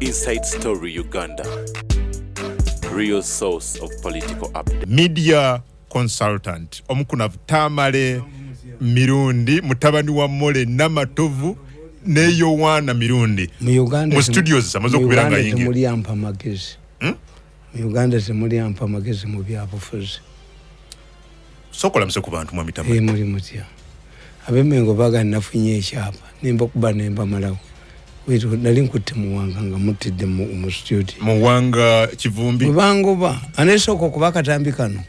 Inside Story Uganda. Real source of political update. Media consultant. Omukunavu Tamale, Mirundi, mutabani wa Mole Namatovu, neyo wana Mirundi. Mu studios amazo kubiranga yingi. Muri ampa magezi. Mu Uganda muri ampa magezi mu byabufuzi. Sokola mse ku bantu mu mitambo. Muri mutya. Abemengo baga nafunye cyapa. Nimba kuba nemba malawo. Wetu nali nkutte muwanga nga mutidde mu studio. Muwanga Kivumbi. Mubangoba anesoko kubaka tambikano.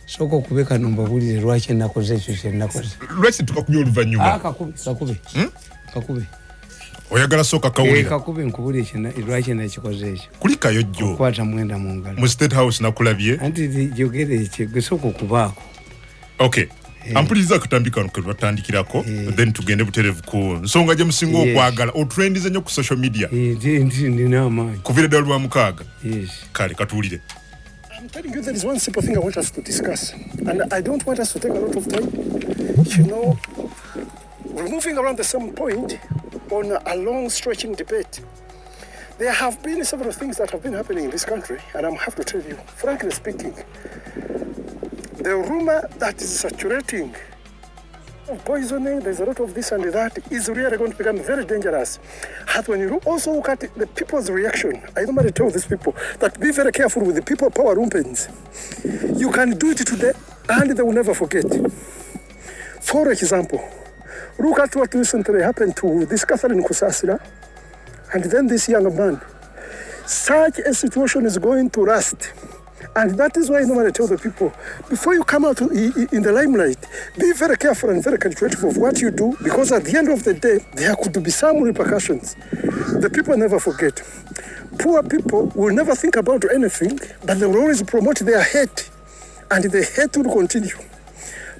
Soko kubeka nomba bulire lwaki nakoze ekyo nakoze. Lwaki tukakunya oluvanyuma. Kakube. Oyagala soka kawulira. Kakube nkubulire ekyo lwaki nakikoze ekyo. Kulika yojjo. Kwata mwenda mu ngalo. Mu State House nakulabye. Anti jogere ekyo gesoko kubako. Okay. Ampuliza kutambika batandikirako then tugende buterevu ku nsonga je musingo okwagala o trendize nyo ku social media ndina amaanyi kuvira dalwa mukaga yes kale katulire. I'm telling you, there is one simple thing I want us to discuss, and I don't want us to take a lot of time. You know, we're moving around the same point on a long stretching debate. There have been several things that have been happening in this country, and I'm have to tell you, frankly speaking, the rumor that is saturating of poisoning, there's a lot of this and that, is really going to become very dangerous. And when you also look at the people's reaction, I normally tell these people that be very careful with the people power rumpens. You can do it today and they will never forget. For example, look at what recently happened to this Catherine Kusasira and then this young man. Such a situation is going to last. And that is why I normally tell the people, before you come out in the limelight, be very careful and very calculative of what you do, because at the end of the day, there could be some repercussions. The people never forget. Poor people will never think about anything, but they will always promote their hate, and the hate will continue.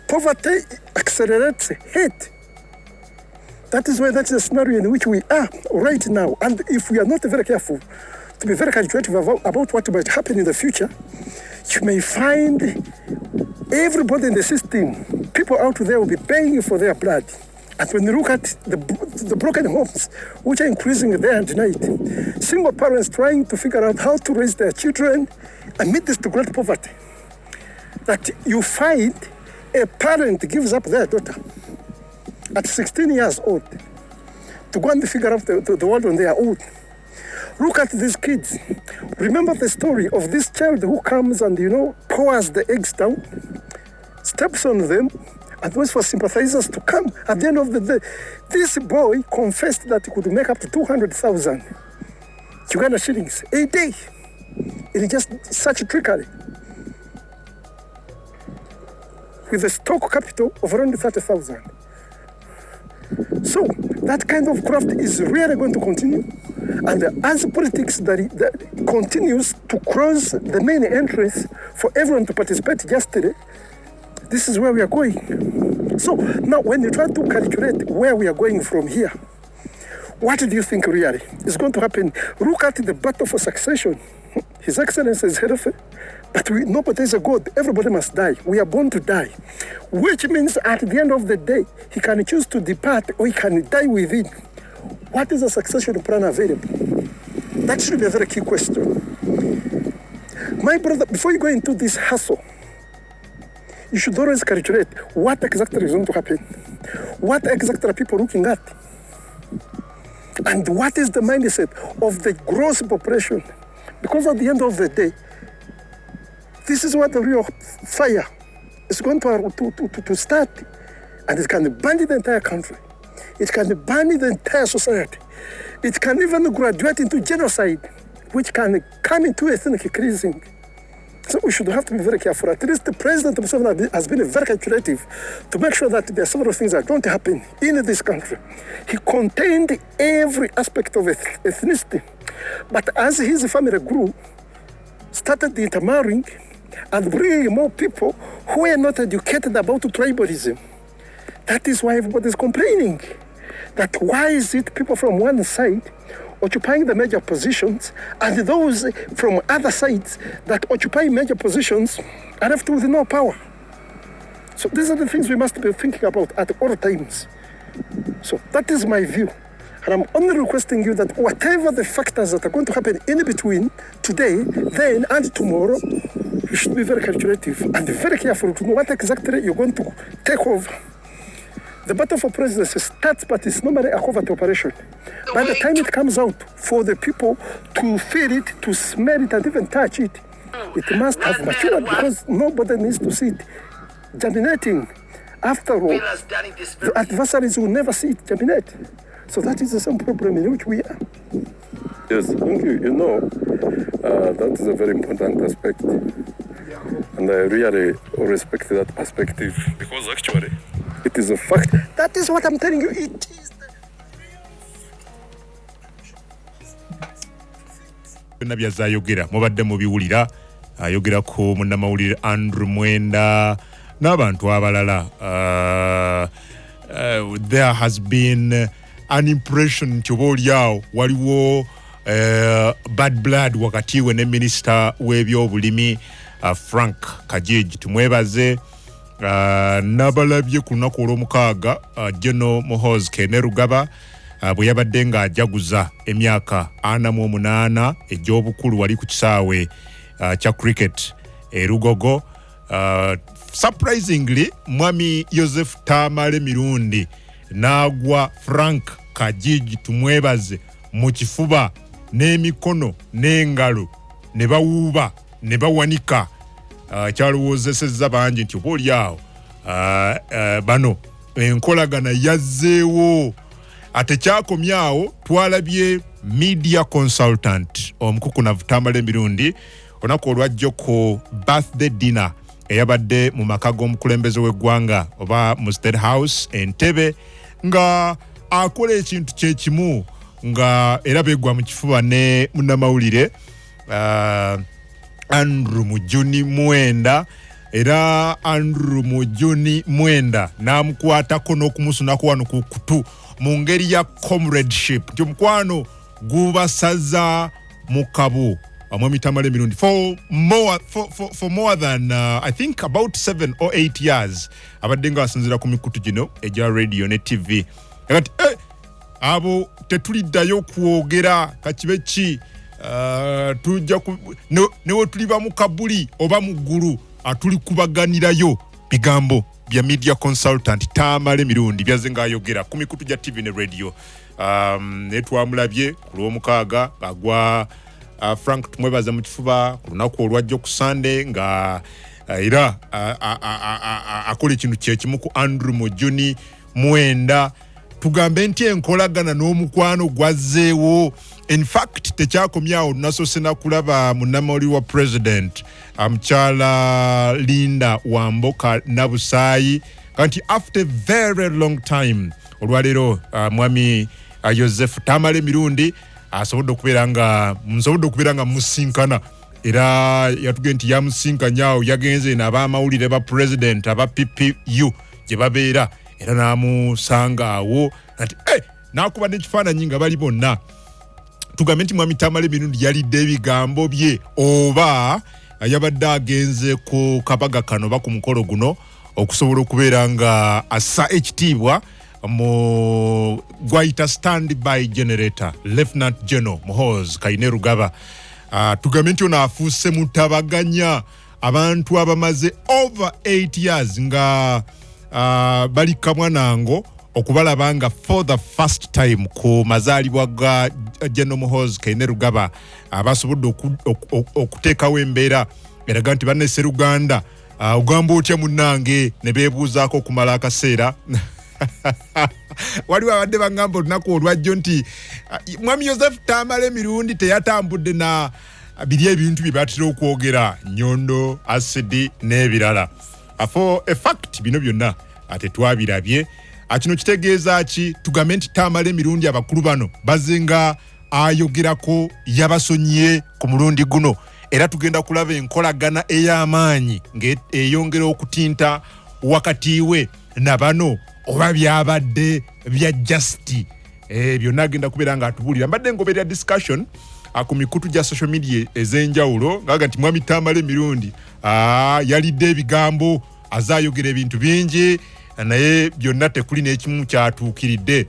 Poverty accelerates hate. That is why that's the scenario in which we are right now. And if we are not very careful, to be very calculative about what might happen in the future, you may find everybody in the system, people out there will be paying for their blood. And when you look at the broken homes, which are increasing day and night, single parents trying to figure out how to raise their children amid this great poverty, that you find a parent gives up their daughter at 16 years old to go and figure out the world on their own. Look at these kids. Remember the story of this child who comes and, pours the eggs down, steps on them, and waits for sympathizers to come. At the end of the day, this boy confessed that he could make up to 200,000 Uganda shillings a day. It is just such trickery. With a stock capital of around 30,000. So that kind of graft is really going to continue. And as politics that continues to close the main entrance for everyone to participate justly, this is where we are going. So now when you try to calculate where we are going from here, what do you think really is going to happen? Look at the battle for succession. His Excellency is healthy, but nobody is a god. Everybody must die. We are born to die. Which means at the end of the day, he can choose to depart or he can die within. What is the succession plan available? That should be a very key question. My brother, before you go into this hustle, you should always calculate what exactly is going to happen. What exactly are people looking at? And what is the mindset of the gross population? Because at the end of the day, this is what the real fire is going to start. And it can burn the entire country. It can burn the entire society. It can even graduate into genocide, which can come into ethnic cleansing. So we should have to be very careful. At least the President himself has been very calculative to make sure that there are several things that don't happen in this country. He contained every aspect of ethnicity. But as his family grew, started intermarrying and bringing more people who were not educated about tribalism. That is why everybody is complaining. That why is it people from one side occupying the major positions and those from other sides that occupy major positions are left with no power? So these are the things we must be thinking about at all times. So that is my view. And I'm only requesting you that whatever the factors that are going to happen in between today, then, and tomorrow, you should be very calculative and very careful to know what exactly you're going to take over. The battle for presidency starts, but it's normally a covert operation. By the time it comes out, for the people to feel it, to smell it, and even touch it, it must have matured because nobody needs to see it germinating. After all, the adversaries will never see it germinate. So that is the same problem in which we are. Yes, thank you. You know, that is a very important aspect. And I really respect that perspective because actually it is a fact. That is what I'm telling you. It is the byazayogera mubadde mubiwulira ayogerako munnamawulire Andrew Mwenda n'abantu abalala. There has been an impression nti oba oliawo waliwo bad blood wakati we ne minisita w'ebyobulimi Frank Kajiji. Tumwebaze nabalabye ku lunaku olw'omukaaga General Muhoozi Kainerugaba bwe yabadde ng'ajaguza emyaka 48 egy'obukulu wali ku kisaawe kya cricket Rugogo. Surprisingly, Mwami Joseph Tamale Mirundi n'agwa Frank Kajiji tumwebaze mu kifuba n'emikono n'engalo ne bawuuba ne bawanika. Kyalowoozesezza bangi nti oba oliawo bano enkolagana yazzeewo. Ate kyakomyawo twalabye media consultant omukukunavu Tamale Mirundi olunaku olwajjako birthday dinner eyabadde mu maka g'omukulembeze w'eggwanga oba mu State House Entebbe nga akola ekintu kyekimu nga era beegwa mu kifuba ne munnamawulire Andrew Mujuni Mwenda. Era Andrew Mujuni Mwenda n'amukwatako n'okumusunako wano ku kutu mu ngeri ya comradeship nti omukwano gubasaza mu kabu. Mwami Tamale Mirundi for more than I think about 7 or 8 years abadde nga asinzira ku mikutu gino egya radio ne TV. Kati abo tetuliddayo kwogera kakibe ki tujja newe tuliba mu kabuli oba mu ggulu atuli kubaganirayo bigambo bya media consultant Tamale Mirundi byaze ng'ayogera ku mikutu gya TV ne radio. Ne twamulabye ku lw'omukaaga agwa Frank tumwebaza mu kifuba ku lunaku olwajja ku Sunday nga era akola ekintu kyekimu ku Andrew Mujuni Mwenda. Tugambe nti enkolagana n'omukwano gwazzeewo. In fact tekyakomyawo nasose nakulaba munnamawulire wa president Mukyala Linda Wamboka Nabusaayi kanti after a very long time olwaleero Mwami Joseph Tamale Mirundi asobodde okubeera nga musinkana era yatugenda nti yamusinkanyaawo yagenze n'abamawulire ba president aba PPU gye babeera era n'amusanga awo nti n'akuba n'ekifaananyi nga bali bonna. Tugambe nti Mwami Tamale Mirundi yalidde ebigambo bye oba yabadde agenze ku kabaga kano ba ku mukolo guno okusobola okubeera nga assa ekitiibwa mu gwayita standby generator Lieutenant General Muhoozi Kainerugaba. Tugambe nti ono afuuse mutabaganya abantu abamaze over 8 years nga bali kamwanango okubalaba nga for the first time ku mazaalibwa ga General Muhoozi Kainerugaba abasobodde okuteekawo embeera eraga nti bannese Luganda ogamba otya munnange ne beebuuzaako okumala akaseera. Waliwo abadde bagamba olunaku olwajjo nti Mwami Joseph Tamale Mirundi teyatambudde na biri ebintu bye batera okwogera nyondo acid n'ebirala. For a fact bino byonna ate twabirabye. Kino kitegeeza ki? Tugambe nti Tamale Mirundi abakulu bano bazenga ayogerako yabasonyiye ku mulundi guno era tugenda kulaba enkolagana ey'amaanyi ng'eyongera okutinta wakati we na bano oba byabadde bya justi. Byonna agenda kubeera nga atubuulira. Mbadde ngoberera discussion ku mikutu gya social media ez'enjawulo ngaga nti Mwami Tamale Mirundi yalidde ebigambo azaayogera ebintu bingi naye byonna tekuli n'ekimu kyatuukiridde.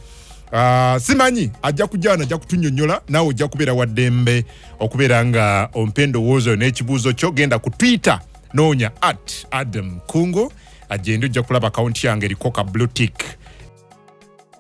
simanyi ajja kujana ajja kutunyonyola nawe ojja kubeera waddembe okubeera nga ompendo wozo n'ekibuuzo kyo genda ku Twitter noonya @Adam Kungo agenda ojja kulaba account yange eriko ka blue tick